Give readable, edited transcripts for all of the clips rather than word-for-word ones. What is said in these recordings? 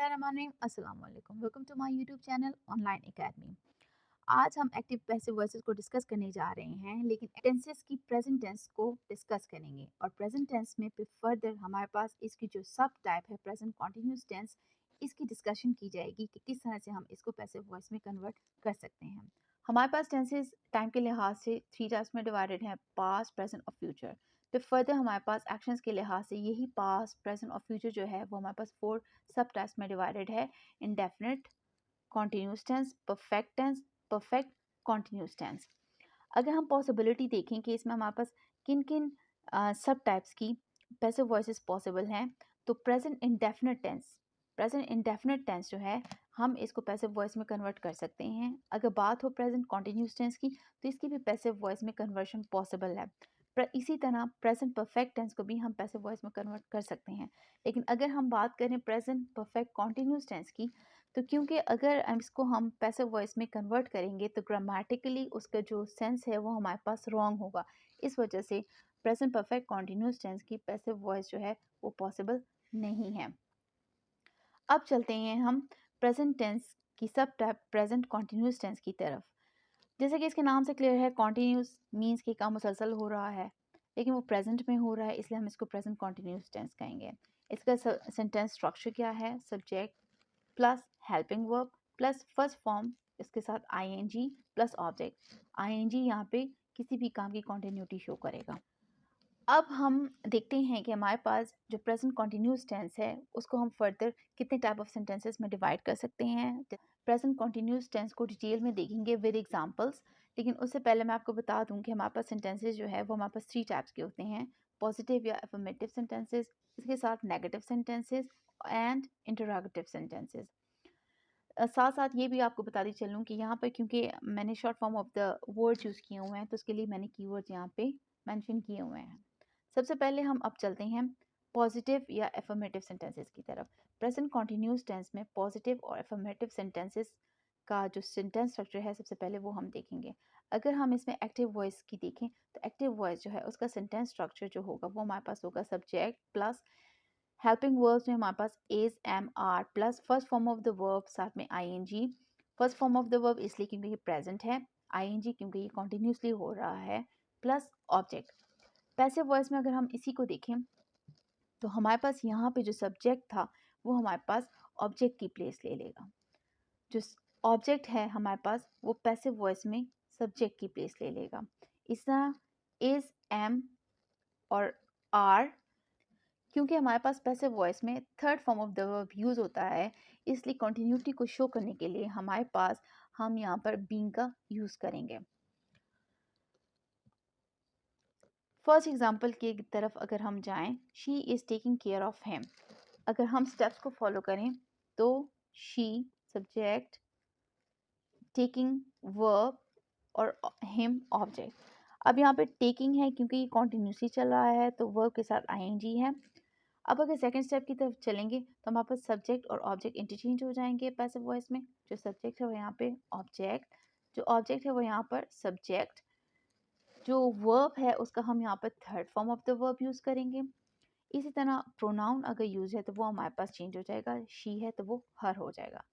बिस्मिल्लाहिर्रहमानिर्रहीम, अस्सलाम वालेकुम। Welcome to my YouTube channel Online Academy. आज हम एक्टिव पैसिव वॉइसेस को डिस्कस करने जा रहे हैं, लेकिन टेंसेस की प्रेजेंट टेंस को डिस्कस करेंगे। और प्रेजेंट टेंस में फिर फर्दर हमारे पास इसकी जो सब टाइप है प्रेजेंट कॉन्टिन्यूस टेंस, इसकी डिस्कशन की जाएगी कि किस तरह से हम इसको पैसिव वॉइस में कन्वर्ट कर सकते हैं। हमारे पास टेंसेस टाइम के लिहाज से थ्री टाइप्स में डिवाइडेड हैं, पास्ट, प्रेजेंट और फ्यूचर। फिर फर्दर हमारे पास एक्शंस के लिहाज से यही पास्ट, प्रेजेंट और फ्यूचर जो है वो हमारे पास फोर सब टाइप्स में डिवाइडेड है: indefinite, continuous tense, perfect, continuous tense. अगर हम पॉसिबिलिटी देखें कि इसमें हमारे पास किन किन सब टाइप्स की पैसिव वॉइसेस पॉसिबल हैं, तो प्रेजेंट इंडेफिनिट टेंस जो है हम इसको पैसिव वॉइस में कन्वर्ट कर सकते हैं। अगर बात हो प्रेजेंट कॉन्टिन्यूस टेंस की, तो इसकी भी पैसिव वॉइस में कन्वर्शन पॉसिबल है। इसी तरह प्रेजेंट परफेक्ट टेंस को भी हम पैसिव वॉइस में कन्वर्ट कर सकते हैं। लेकिन अगर हम बात करें प्रेजेंट परफेक्ट कॉन्टिन्यूस टेंस की, तो क्योंकि अगर इसको हम पैसिव वॉइस में कन्वर्ट करेंगे तो ग्रामेटिकली उसका जो सेंस है वो हमारे पास रॉन्ग होगा। इस वजह से प्रेजेंट परफेक्ट कॉन्टिन्यूस टेंस की पैसिव वॉइस जो है वो पॉसिबल नहीं है। अब चलते हैं हम प्रेजेंट टेंस की सब टाइप प्रेजेंट कॉन्टिन्यूस टेंस की तरफ। जैसे कि इसके नाम से क्लियर है, कॉन्टिन्यूस मीन्स कि काम मुसलसल हो रहा है, लेकिन वो प्रेजेंट में हो रहा है, इसलिए हम इसको प्रेजेंट कॉन्टिन्यूस टेंस कहेंगे। इसका सेंटेंस स्ट्रक्चर क्या है? Subject plus helping verb plus first form, इसके साथ आईएनजी प्लस ऑब्जेक्ट। आईएनजी यहाँ पे किसी भी काम की कॉन्टिन्यूटी शो करेगा। अब हम देखते हैं कि हमारे पास जो प्रेजेंट कॉन्टिन्यूस टेंस है उसको हम फर्दर कितने टाइप ऑफ सेंटेंसेस में डिवाइड कर सकते हैं। प्रेजेंट कॉन्टिन्यूस टेंस को डिटेल में देखेंगे विद एग्जांपल्स, लेकिन उससे पहले मैं आपको बता दूं कि हमारे पास सेंटेंसेस जो है वो हमारे पास थ्री टाइप्स के होते हैं: पॉजिटिव या अफर्मेटिव सेंटेंसेस, इसके साथ negative sentences and interrogative sentences. साथ साथ ये भी आपको बताती चलूँ कि यहाँ पर क्योंकि मैंने short form of the word use किए हुए हैं, तो उसके लिए मैंने कीवर्ड्स यहाँ पे मेंशन किए हुए हैं। सबसे पहले हम अब चलते हैं पॉजिटिव या एफर्मेटिव सेंटेंसेस की तरफ। प्रेजेंट कॉन्टिन्यूस टेंस में पॉजिटिव और एफर्मेटिव सेंटेंसेस का जो सेंटेंस स्ट्रक्चर है सबसे पहले वो हम देखेंगे। अगर हम इसमें एक्टिव वॉइस की देखें, तो एक्टिव वॉइस जो है उसका सेंटेंस स्ट्रक्चर जो होगा वो हमारे पास होगा सब्जेक्ट प्लस हेल्पिंग वर्ब्स में हमारे पास is, am, are plus first form of the verb साथ में ING. First form of the verb इसलिए क्योंकि ये प्रेजेंट है, आईएनजी क्योंकि ये कॉन्टिन्यूसली हो रहा है, प्लस ऑब्जेक्ट। पैसिव वॉइस में अगर हम इसी को देखें तो हमारे पास यहाँ पे जो सब्जेक्ट था वो हमारे पास ऑब्जेक्ट की प्लेस ले लेगा। जो ऑब्जेक्ट है हमारे पास वो पैसिव वॉइस में सब्जेक्ट की प्लेस ले लेगा। इस तरह इज, एम और आर, क्योंकि हमारे पास पैसिव वॉइस में third form of the verb use होता है, इसलिए कंटिन्यूटी को शो करने के लिए हमारे पास हम यहाँ पर बीइंग का यूज करेंगे। फर्स्ट एग्जांपल की तरफ अगर हम जाएं, she is taking care of him. अगर हम स्टेप्स को फॉलो करें तो शी सब्जेक्ट, टेकिंग वर्ब और हिम ऑब्जेक्ट। अब यहाँ पे टेकिंग है क्योंकि ये कॉन्टिन्यूसली चल रहा है तो वर्ब के साथ आईएनजी है। अब अगर सेकंड स्टेप की तरफ चलेंगे तो हमारे पास सब्जेक्ट और ऑब्जेक्ट इंटरचेंज हो जाएंगे पैसिव वॉइस में। जो सब्जेक्ट है वो यहाँ पे ऑब्जेक्ट, जो ऑब्जेक्ट है वो यहाँ पर सब्जेक्ट, जो वर्ब है उसका हम यहाँ पर third form of the verb use करेंगे। इसी तरह प्रोनाउन अगर यूज है तो वो हमारे पास चेंज हो जाएगा, शी है तो वो हर हो जाएगा।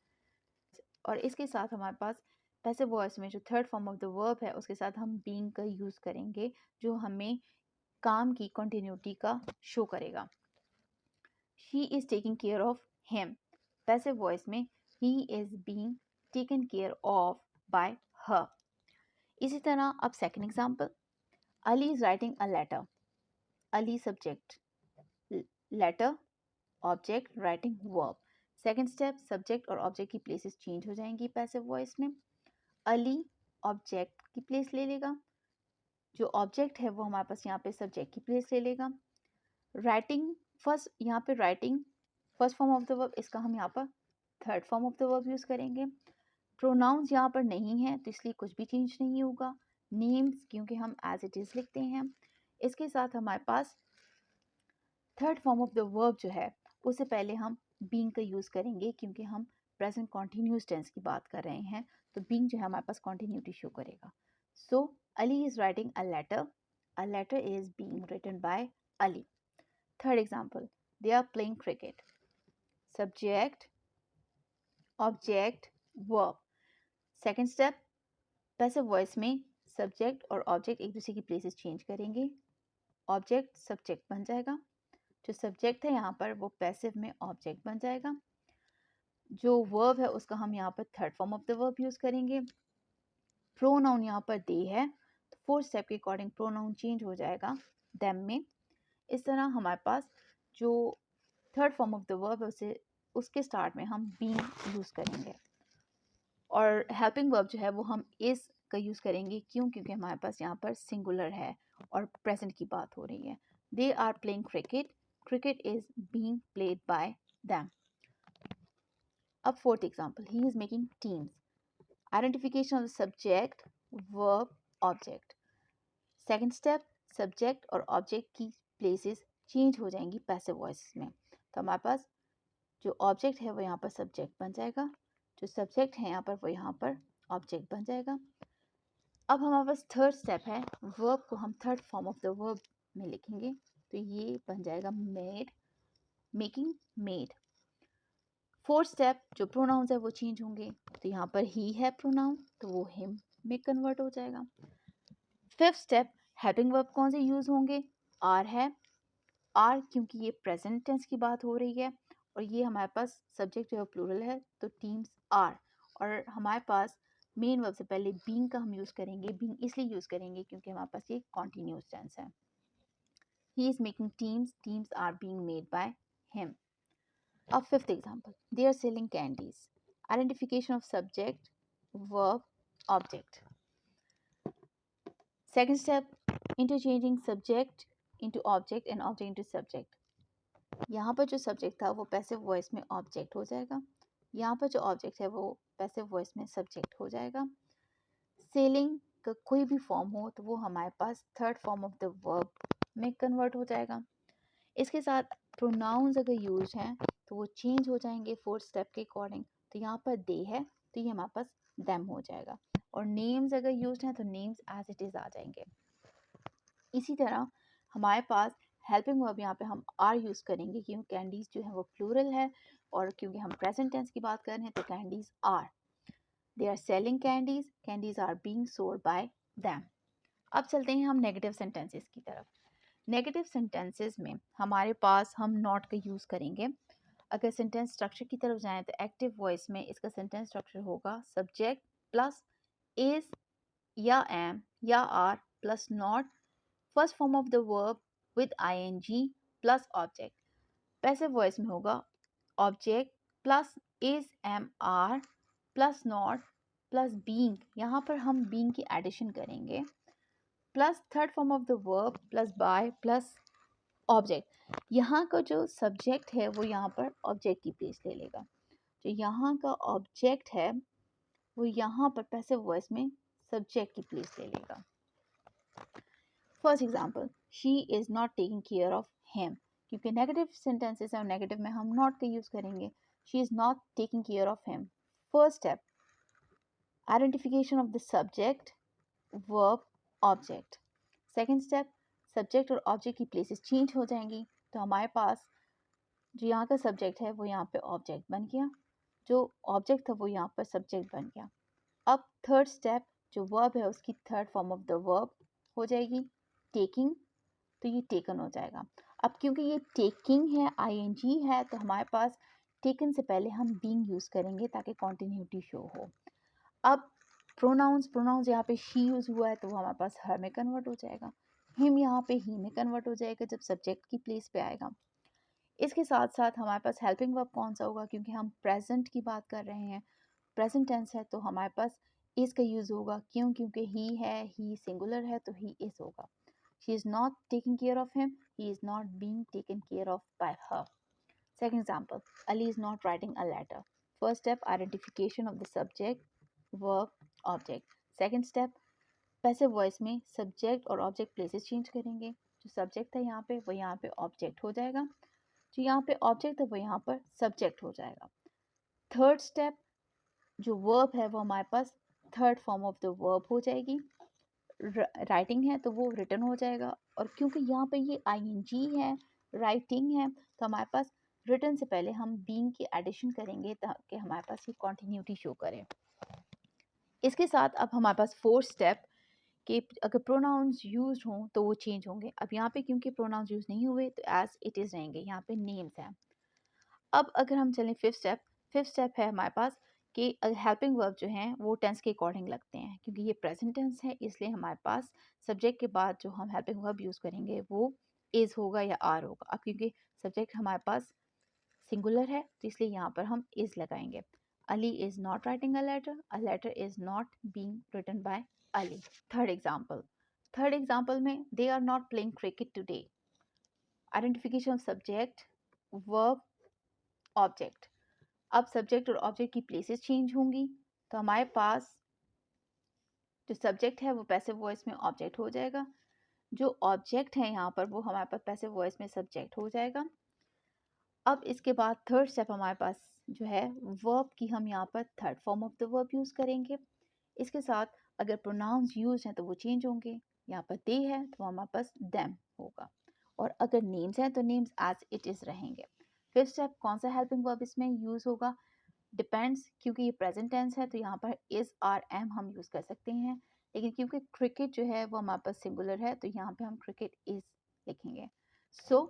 और इसके साथ हमारे पास पैसिव वॉइस में जो third form of the verb है उसके साथ हम बीइंग का यूज करेंगे, जो हमें काम की कंटिन्यूटी का शो करेगा। She is taking care of him, passive voice में he is being taken care of by her. इसी तरह अब second example, Ali is writing a letter. Ali subject, letter object, writing verb. Second step, subject और object की places change हो जाएंगी passive voice में। Ali object की प्लेस ले लेगा, जो ऑब्जेक्ट है वो हमारे पास यहाँ पे सब्जेक्ट की प्लेस ले लेगा। राइटिंग, फर्स्ट यहाँ पे writing first form of the verb, इसका हम यहाँ पर third form of the verb use करेंगे। प्रोनाउंस यहाँ पर नहीं है तो इसलिए कुछ भी चेंज नहीं होगा। नेम्स क्योंकि हम एज इट इज लिखते हैं। इसके साथ हमारे पास third form of the verb जो है उससे पहले हम बीइंग का यूज करेंगे, क्योंकि हम प्रेजेंट कॉन्टिन्यूस टेंस की बात कर रहे हैं तो बीइंग जो है हमारे पास कॉन्टिन्यूटी शो करेगा। So Ali is writing a letter is being written by Ali. Third example, they are playing cricket, subject object, verb. Second step, passive voice में सब्जेक्ट और ऑब्जेक्ट एक दूसरे की प्लेसेस चेंज करेंगे, ऑब्जेक्ट सब्जेक्ट बन जाएगा, जो सब्जेक्ट है यहाँ पर वो पैसिव में ऑब्जेक्ट बन जाएगा, जो वर्ब है उसका हम यहाँ पर third form of the verb use करेंगे। प्रोनाउन यहाँ पर दे है तो फोर्थ स्टेप के अकॉर्डिंग प्रोनाउन चेंज हो जाएगा देम में। इस तरह हमारे पास जो third form of the verb है उसे उसके स्टार्ट में हम बीइंग यूज करेंगे, और हेल्पिंग वर्ब जो है वो हम इज का यूज करेंगे। क्यों? क्योंकि हमारे पास यहाँ पर सिंगुलर है और प्रेजेंट की बात हो रही है। They are playing cricket, cricket is being played by them. अब fourth example, he is making teams. Identification of the subject, verb, object. Second step, subject और ऑब्जेक्ट की प्लेसेस चेंज हो जाएंगी पैसिव वॉइस में। तो हमारे पास जो ऑब्जेक्ट है वो यहाँ पर सब्जेक्ट बन जाएगा, जो सब्जेक्ट है यहाँ पर वो यहाँ पर ऑब्जेक्ट बन जाएगा। अब हमारे पास थर्ड स्टेप है, वर्ब को हम third form of the verb में लिखेंगे, तो ये बन जाएगा made, making, made. Fourth step, जो प्रोनाउंस है वो चेंज होंगे, तो यहाँ पर ही है प्रोनाउन तो वो हिम में कन्वर्ट हो जाएगा। फिफ्थ स्टेप, हेल्पिंग वर्ब कौन से यूज होंगे? आर है, आर क्योंकि ये प्रेजेंट टेंस की बात हो रही है और ये हमारे पास सब्जेक्ट जो है प्लूरल है तो टीम्स आर, और हमारे पास मेन वर्ब से पहले बीइंग का हम यूज करेंगे। बीइंग इसलिए यूज करेंगे क्योंकि हमारे पास ये कॉन्टिन्यूस टेंस है। He is making teams, teams are being made by him. अब fifth example, they are selling candies. Identification of subject, verb, object. Second step, interchanging subject into object and object into subject। यहाँ पर जो subject था वो passive voice में object हो जाएगा, यहाँ पर जो ऑब्जेक्ट है वो पैसिव वॉइस में सब्जेक्ट हो जाएगा। सेलिंग का कोई भी फॉर्म हो तो वो हमारे पास third form of the verb में कन्वर्ट हो जाएगा। इसके साथ प्रोनाउंस अगर यूज हैं तो वो चेंज हो जाएंगे फोर्थ स्टेप के अकॉर्डिंग। तो यहाँ पर दे है तो ये हमारे पास देम हो जाएगा, और नेम्स अगर यूज हैं तो नेम्स एज इट इज आ जाएंगे। इसी तरह हमारे पास हेल्पिंग वर्ब यहाँ पे हम आर यूज करेंगे क्योंकि कैंडीज जो है वो प्लूरल है, और क्योंकि हम प्रेजेंट टेंस की बात कर रहे हैं तो candies are, they are selling candies, candies are being sold by them. अब चलते हैं हम नेगेटिव सेंटेंसेस की तरफ। नेगेटिव सेंटेंसेस में हमारे पास हम नॉट का यूज करेंगे। अगर सेंटेंस स्ट्रक्चर की तरफ जाएं तो एक्टिव वॉइस में इसका सेंटेंस स्ट्रक्चर होगा सब्जेक्ट प्लस इज या एम या are plus not, first form of the verb with ing plus object. Passive voice में होगा object plus is am are plus not plus being, यहाँ पर हम बीइंग की एडिशन करेंगे, plus third form of the verb plus by plus object. यहाँ का जो सब्जेक्ट है वो यहाँ पर ऑब्जेक्ट की प्लेस ले लेगा, जो यहाँ का ऑब्जेक्ट है वो यहाँ पर पैसिव वॉइस में सब्जेक्ट की प्लेस ले लेगा। First example, she is not taking care of him, क्योंकि नेगेटिव सेंटेंसेस है और नेगेटिव में हम नॉट का यूज करेंगे। She is not taking care of him. First step, identification of the subject, verb, object. Second step, subject और object की places change हो जाएंगी, तो हमारे पास जो यहाँ का सब्जेक्ट है वो यहाँ पे ऑब्जेक्ट बन गया, जो ऑब्जेक्ट था वो यहाँ पर सब्जेक्ट बन गया। अब थर्ड स्टेप, जो वर्ब है उसकी third form of the verb हो जाएगी टेकिंग, तो ये टेकन हो जाएगा। अब क्योंकि ये टेकिंग है, ing है, तो हमारे पास टेकन से पहले हम बीइंग यूज करेंगे ताकि कॉन्टिन्यूटी शो हो। अब प्रोनाउंस यहाँ पे शी यूज हुआ है तो वो हमारे पास हर में कन्वर्ट हो जाएगा, हिम यहाँ पे ही में कन्वर्ट हो जाएगा जब सब्जेक्ट की प्लेस पे आएगा। इसके साथ साथ हमारे पास हेल्पिंग वर्ब कौन सा होगा, क्योंकि हम प्रेजेंट की बात कर रहे हैं, प्रेजेंट टेंस है तो हमारे पास इज का यूज होगा। क्यों? क्योंकि ही है, ही सिंगुलर है तो ही इज होगा। She is not taking care of him, he is not being taken care of by her. Second example, Ali is not writing a letter. First step, identification of the subject, verb, object. Second step, passive voice में subject और object places change करेंगे, जो subject था यहाँ पे वो यहाँ पे object हो जाएगा, जो यहाँ पे object था वो यहाँ पर subject हो जाएगा। Third step, जो verb है वो हमारे पास third form of the verb हो जाएगी, राइटिंग है तो वो रिटर्न हो जाएगा, और क्योंकि यहाँ पे ये ing है, राइटिंग है, तो हमारे पास रिटर्न से पहले हम बीइंग की एडिशन करेंगे ताकि हमारे पास ये कॉन्टिन्यूटी शो करे। इसके साथ अब हमारे पास फोर्थ स्टेप कि अगर प्रोनाउंस यूज हों तो वो चेंज होंगे। अब यहाँ पे क्योंकि प्रोनाउंस यूज नहीं हुए तो एज इट इज़ रहेंगे, यहाँ पे नेम्स हैं। अब अगर हम चलें फिफ्थ स्टेप है हमारे पास कि हेल्पिंग वर्ब जो हैं वो टेंस के अकॉर्डिंग लगते हैं, क्योंकि ये प्रेजेंट टेंस है इसलिए हमारे पास सब्जेक्ट के बाद जो हम हेल्पिंग वर्ब यूज़ करेंगे वो इज़ होगा या आर होगा। अब क्योंकि सब्जेक्ट हमारे पास सिंगुलर है तो इसलिए यहाँ पर हम इज़ लगाएंगे। Ali is not writing a letter is not being written by Ali. Third example में they are not playing cricket today. Identification of subject, verb, object. अब सब्जेक्ट और ऑब्जेक्ट की प्लेसेस चेंज होंगी तो हमारे पास जो सब्जेक्ट है वो पैसिव वॉइस में ऑब्जेक्ट हो जाएगा, जो ऑब्जेक्ट है यहाँ पर वो हमारे पास पैसिव वॉइस में सब्जेक्ट हो जाएगा। अब इसके बाद थर्ड स्टेप हमारे पास जो है वर्ब की, हम यहाँ पर third form of the verb use करेंगे। इसके साथ अगर प्रोनाउंस यूज हैं तो वो चेंज होंगे, यहाँ पर दे है तो हमारे पास देम होगा, और अगर नेम्स हैं तो नेम्स एज इट इज़ रहेंगे। फिफ्थ स्टेप कौन सा हेल्पिंग वर्ब इसमें यूज़ होगा, डिपेंड्स, क्योंकि ये प्रेजेंट टेंस है तो यहाँ पर इज़ आर एम हम यूज़ कर सकते हैं, लेकिन क्योंकि क्रिकेट जो है वो हमारे पास सिंगुलर है तो यहाँ पे हम क्रिकेट इज़ लिखेंगे। So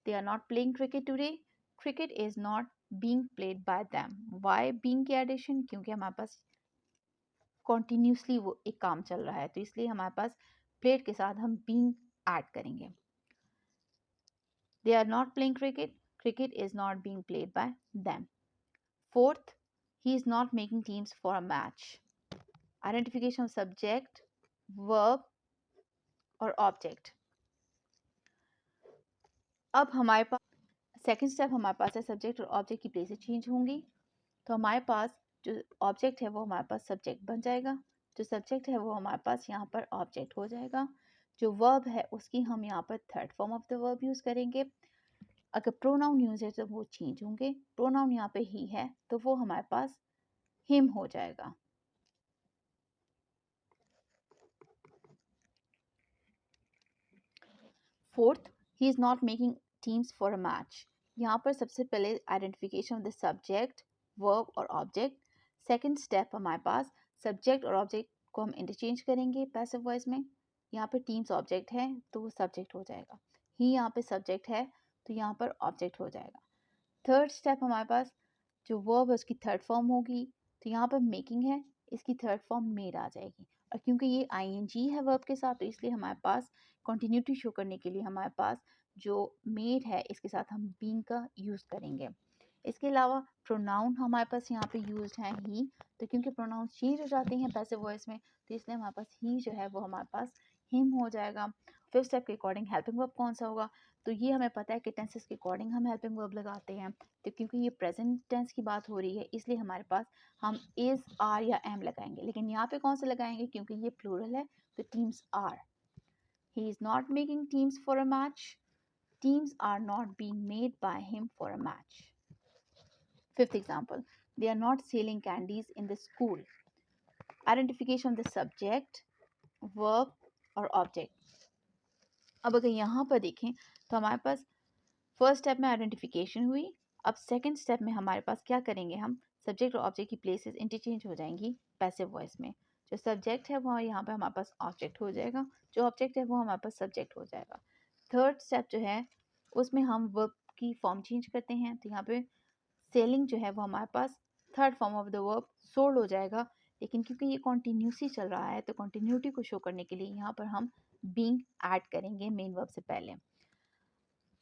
they are not playing cricket today, cricket is not being played by them. Why being की एडिशन, क्योंकि हमारे पास कॉन्टीन्यूसली वो एक काम चल रहा है तो इसलिए हमारे पास प्लेड के साथ हम बीइंग ऐड करेंगे। They are not playing cricket, cricket is not being played by them. Fourth, he is not making teams for a match. Identification of subject, verb और object. अब हमारे पास सेकेंड स्टेप हमारे पास है subject और object की places change होंगी तो हमारे पास जो ऑब्जेक्ट है वो हमारे पास सब्जेक्ट बन जाएगा, जो सब्जेक्ट है वो हमारे पास यहाँ पर ऑब्जेक्ट हो जाएगा, जो वर्ब है उसकी हम यहाँ पर third form of the verb use करेंगे। अगर प्रोनाउन यूज है तो वो चेंज होंगे, प्रोनाउन यहाँ पे ही है तो वो हमारे पास हिम हो जाएगा। Fourth, he is not making teams for a match. यहाँ पर सबसे पहले identification of the subject, verb और ऑब्जेक्ट। सेकंड स्टेप हमारे पास सब्जेक्ट और ऑब्जेक्ट को हम इंटरचेंज करेंगे पैसिव वॉइस में। यहाँ पर टीम्स ऑब्जेक्ट है तो वो सब्जेक्ट हो जाएगा, ही यहाँ पे सब्जेक्ट है तो यहाँ पर ऑब्जेक्ट हो जाएगा। थर्ड स्टेप हमारे पास जो वर्ब है उसकी थर्ड फॉर्म होगी तो यहाँ पर मेकिंग है, इसकी थर्ड फॉर्म मेड आ जाएगी, और क्योंकि ये आईएनजी है वर्ब के साथ तो इसलिए हमारे पास कंटिन्यूटी शो करने के लिए हमारे पास जो मेड है इसके साथ हम बीइंग का यूज़ करेंगे। इसके अलावा प्रोनाउन हमारे पास यहाँ पे यूज्ड है ही, तो क्योंकि प्रोनाउन चेंज हो जाते हैं पैसिव वॉइस में तो इसलिए हमारे पास ही जो है वो हमारे पास हिम हो जाएगा। फिफ्थ स्टेप के अकॉर्डिंग हेल्पिंग वर्ब कौन सा होगा, तो ये हमें पता है कि टेंसेस के अकॉर्डिंग हम हेल्पिंग वर्ब लगाते हैं, तो क्योंकि ये प्रेजेंट टेंस की बात हो रही है इसलिए हमारे पास हम इज, आर या एम लगाएंगे, लेकिन यहाँ पे कौन सा लगाएंगे क्योंकि ये प्लूरल है तो teams are. He is not making teams for a match, teams are not being made by him for a match. Fifth example, they are not selling candies in the school. Identification of the subject, verb और object. अब अगर यहाँ पर देखें तो हमारे पास first step में आइडेंटिफिकेशन हुई, अब सेकंड स्टेप में हमारे पास क्या करेंगे, हम सब्जेक्ट और ऑब्जेक्ट की प्लेसेस इंटरचेंज हो जाएंगी पैसिव वॉइस में। जो सब्जेक्ट है वो यहाँ पे हमारे पास ऑब्जेक्ट हो जाएगा, जो ऑब्जेक्ट है वो हमारे पास सब्जेक्ट हो जाएगा। थर्ड स्टेप जो है उसमें हम वर्ब की फॉर्म चेंज करते हैं तो यहाँ पे सेलिंग जो है वो हमारे पास third form of the verb sold हो जाएगा, लेकिन क्योंकि ये कॉन्टीन्यूसली चल रहा है तो कॉन्टीन्यूटी को शो करने के लिए यहाँ पर हम बीइंग ऐड करेंगे मेन वर्ब से पहले।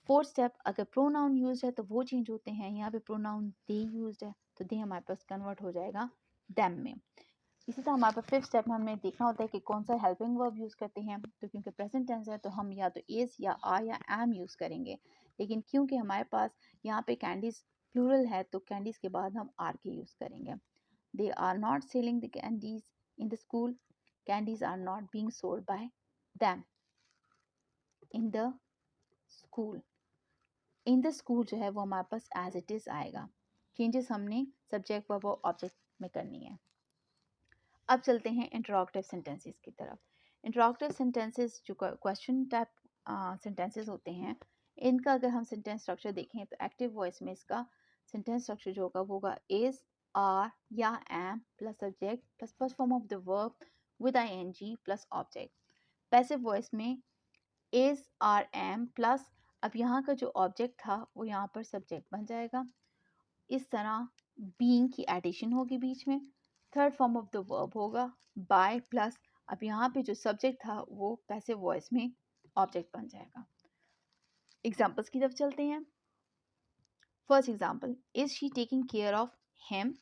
फोर्थ स्टेप, अगर प्रोनाउन यूज है तो वो चेंज होते हैं, यहाँ पे प्रोनाउन दे यूज है तो दे हमारे पास कन्वर्ट हो जाएगा देम में। इसी तरह हमारे पास फिफ्थ स्टेप में हमें देखना होता है कि कौन सा हेल्पिंग वर्ब यूज़ करते हैं, तो क्योंकि प्रेजेंट टेंस है तो हम या तो इज या आर या एम यूज़ करेंगे, लेकिन क्योंकि हमारे पास यहाँ पे कैंडीज प्लूरल है तो कैंडीज के बाद हम आर के यूज़ करेंगे। They are not selling the candies in the school, candies are not being sold by them in the school. In the school जो है वो हमारे पास एज इट इज़ आएगा, चेंजेस हमने सब्जेक्ट वर्ब और ऑब्जेक्ट में करनी है। अब चलते हैं इंटरोगेटिव सेंटेंसेस की तरफ। इंटरोगेटिव सेंटेंसेस जो क्वेश्चन टाइप सेंटेंसेस होते हैं इनका अगर हम सेंटेंस स्ट्रक्चर देखें तो एक्टिव वॉइस में इसका सेंटेंस स्ट्रक्चर जो होगा वो होगा इज, आर या am plus subject plus first form of the verb with ING plus object. Passive voice में इज, आर, एम प्लस अब यहाँ का जो ऑब्जेक्ट था वो यहाँ पर सब्जेक्ट बन जाएगा। इस तरह बीइंग की एडिशन होगी बीच में। Third form of the verb होगा बाय प्लस अब यहाँ पे जो सब्जेक्ट था वो पैसिव वॉइस में ऑब्जेक्ट बन जाएगा। एग्जाम्पल्स की तरफ चलते हैं। First example, is she taking care of him,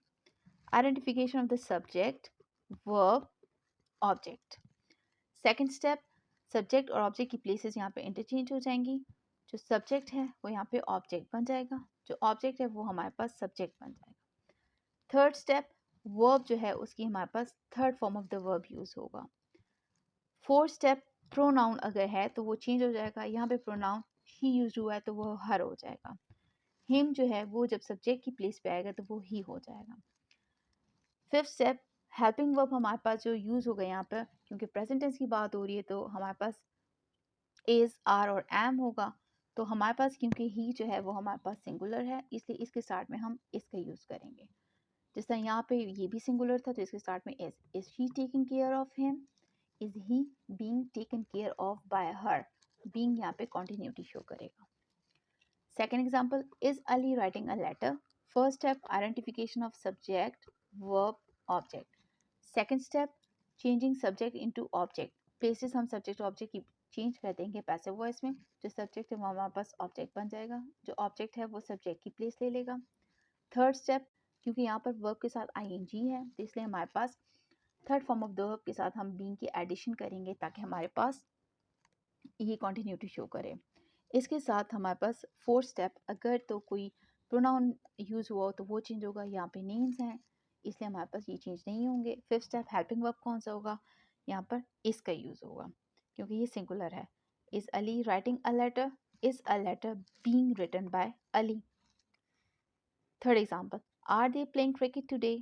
identification of the subject, verb, object. Second step, subject और ऑब्जेक्ट की प्लेसेस यहाँ पे इंटरचेंज हो जाएंगी। जो सब्जेक्ट है वो यहाँ पे ऑब्जेक्ट बन जाएगा, जो ऑब्जेक्ट है वो हमारे पास सब्जेक्ट बन जाएगा। थर्ड स्टेप, वर्ब जो है उसकी हमारे पास third form of the verb use होगा। फोर्थ स्टेप, प्रोनाउन अगर है तो वो चेंज हो जाएगा, यहाँ पे प्रोनाउन ही यूज हुआ है तो वो हर हो जाएगा। हिम जो है वो जब सब्जेक्ट की प्लेस पे आएगा तो वो ही हो जाएगा। फिफ्थ स्टेप, हेल्पिंग वर्ब हमारे पास जो यूज होगा यहाँ पर, क्योंकि प्रेजेंट टेंस की बात हो रही है तो हमारे पास इज, आर और एम होगा। तो हमारे पास क्योंकि ही जो है वो हमारे पास सिंगुलर है इसलिए इसके स्टार्ट में हम इसका यूज करेंगे। जिस तरह यहाँ पे ये भी सिंगुलर था तो इसके स्टार्ट में is she taking care of him, is he being taken care of by her, being यहाँ पे कॉन्टिन्यूटी शो करेगा। Second example, is Ali writing a letter. First step, identification of subject, verb, object. Second step, changing subject into object. Places हम subject object की change कर देंगे passive voice में। जो subject है वो हमारे पास ऑब्जेक्ट बन जाएगा, जो ऑब्जेक्ट है वो सब्जेक्ट की प्लेस ले लेगा। थर्ड स्टेप, क्योंकि यहाँ पर वर्ब के साथ आईएनजी है तो इसलिए हमारे पास third form of the verb के साथ हम बीइंग की एडिशन करेंगे ताकि हमारे पास ये कॉन्टिन्यूटी शो करे। इसके साथ हमारे पास फोर्थ स्टेप, अगर तो कोई प्रोनाउन यूज हुआ हो तो वो चेंज होगा, यहाँ पे नेम्स हैं इसलिए हमारे पास ये चेंज नहीं होंगे। फिफ्थ स्टेप, हेल्पिंग वर्ब कौन सा होगा, यहाँ पर इसका यूज होगा क्योंकि ये सिंगुलर है। Is Ali writing a letter, is a letter being written by Ali. Third example, are they playing cricket today,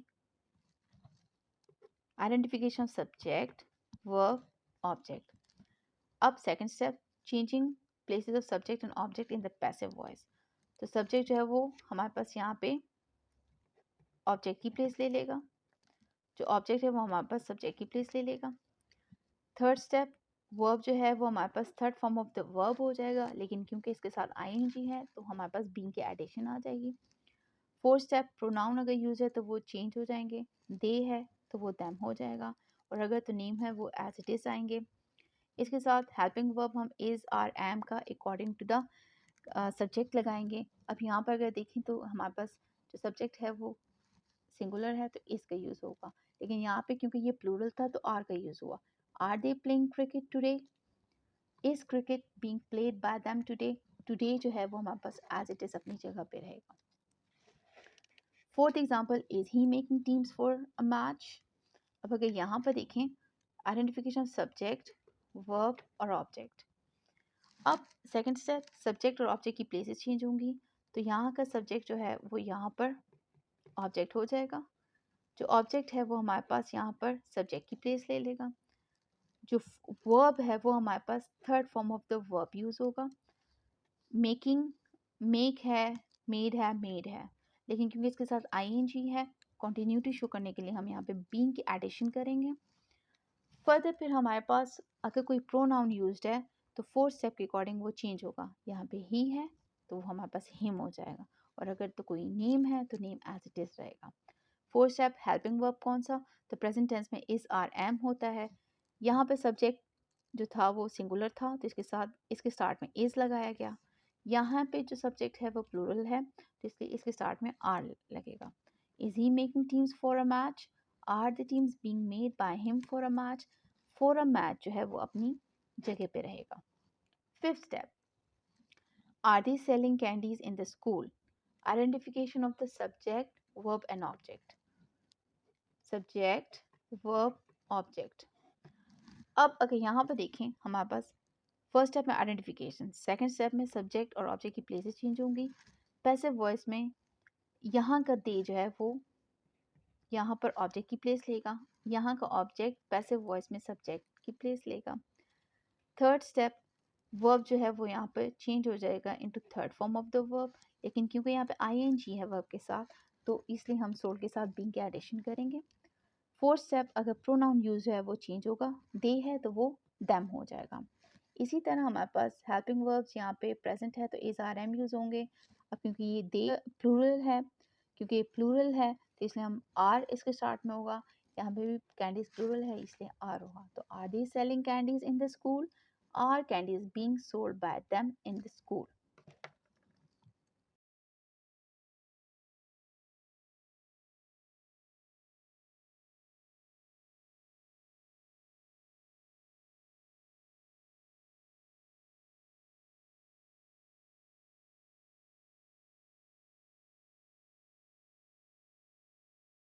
identification of subject, verb, object. अब second step, changing places of subject and object in the passive voice. तो subject जो है वो हमारे पास यहाँ पे object की place ले लेगा, जो ऑब्जेक्ट है वो हमारे पास सब्जेक्ट की प्लेस ले लेगा। थर्ड स्टेप, वर्ब जो है वो हमारे पास third form of the verb हो जाएगा, लेकिन क्योंकि इसके साथ आईएनजी है तो हमारे पास बीइंग की एडिशन आ जाएगी। फोर्थ स्टेप, प्रोनाउन अगर यूज है तो वो चेंज हो जाएंगे, दे है तो वो देम हो जाएगा, और अगर तो नेम है वो एज इट इज आएंगे। इसके साथ हेल्पिंग वर्ब हम इज, आर, एम का अकॉर्डिंग टू द सब्जेक्ट लगाएंगे। अब यहाँ पर अगर देखें तो हमारे पास जो सब्जेक्ट है वो सिंगुलर है तो इसका यूज होगा, लेकिन यहाँ पे क्योंकि ये प्लूरल था तो आर का यूज हुआ। Are they playing cricket today, is cricket being played by them today. Today जो है वो हमारे पास एज इट इज अपनी जगह पे रहेगा। Fourth example, is he making teams for a match. अब अगर यहाँ पर देखें, आइडेंटिफिकेशन सब्जेक्ट, वर्ब और ऑब्जेक्ट। अब सेकंड स्टेप, सब्जेक्ट और ऑब्जेक्ट की प्लेसेस चेंज होंगी, तो यहाँ का सब्जेक्ट जो है वो यहाँ पर ऑब्जेक्ट हो जाएगा, जो ऑब्जेक्ट है वो हमारे पास यहाँ पर सब्जेक्ट की प्लेस ले लेगा। जो वर्ब है वो हमारे पास third form of the verb use होगा। मेकिंग, मेक है, मेड है, मेड है, लेकिन क्योंकि इसके साथ आईएनजी है, कॉन्टिन्यूटी शो करने के लिए हम यहाँ पे बीइंग की एडिशन करेंगे। फर्दर फिर हमारे पास अगर कोई प्रोनाउन यूज्ड है तो फोर्थ स्टेप के अकॉर्डिंग वो चेंज होगा, यहाँ पे ही है तो वो हमारे पास हिम हो जाएगा, और अगर तो कोई नेम है तो नेम एज इट इज रहेगा। फोर्थ स्टेप, हेल्पिंग वर्ब कौन सा, तो प्रेजेंट टेंस में इज, आर, एम होता है। यहाँ पे सब्जेक्ट जो था वो सिंगुलर था तो इसके साथ इसके स्टार्ट में इज लगाया गया। यहाँ पे जो सब्जेक्ट है वो प्लूरल है तो इसलिए इसके स्टार्ट में आर लगेगा। Is he making teams for a match, are the teams being made by him for a match. For a match जो है वो अपनी जगह पे रहेगा। Fifth step, are they selling candies in the school, identification of the subject, verb and object. Subject, verb, object. अब अगर यहाँ पर देखें हमारे पास फर्स्ट स्टेप में आइडेंटिफिकेशन, सेकंड स्टेप में सब्जेक्ट और ऑब्जेक्ट की प्लेसेस चेंज होंगी। पैसिव वॉइस में यहाँ का दे जो है वो यहाँ पर ऑब्जेक्ट की प्लेस लेगा, यहाँ का ऑब्जेक्ट पैसिव वॉइस में सब्जेक्ट की प्लेस लेगा। थर्ड स्टेप, वर्ब जो है वो यहाँ पे चेंज हो जाएगा into third form of the verb, लेकिन क्योंकि यहाँ पे आईएनजी है वर्ब के साथ, तो इसलिए हम सोल्ड के साथ बीइंग के एडिशन करेंगे। फोर्थ स्टेप, अगर प्रोनाउन यूज है वो चेंज होगा, दे है तो वो देम हो जाएगा। इसी तरह हमारे पास हेल्पिंग वर्ब्स यहाँ पे प्रेजेंट है तो इज आर एम यूज होंगे। अब क्योंकि ये दे प्लूरल है, क्योंकि ये प्लूरल है तो इसलिए हम आर इसके स्टार्ट में होगा। यहाँ पे भी कैंडीज प्लूरल है इसलिए आर होगा। तो are they selling candies in the school, are candies being sold by them in the school.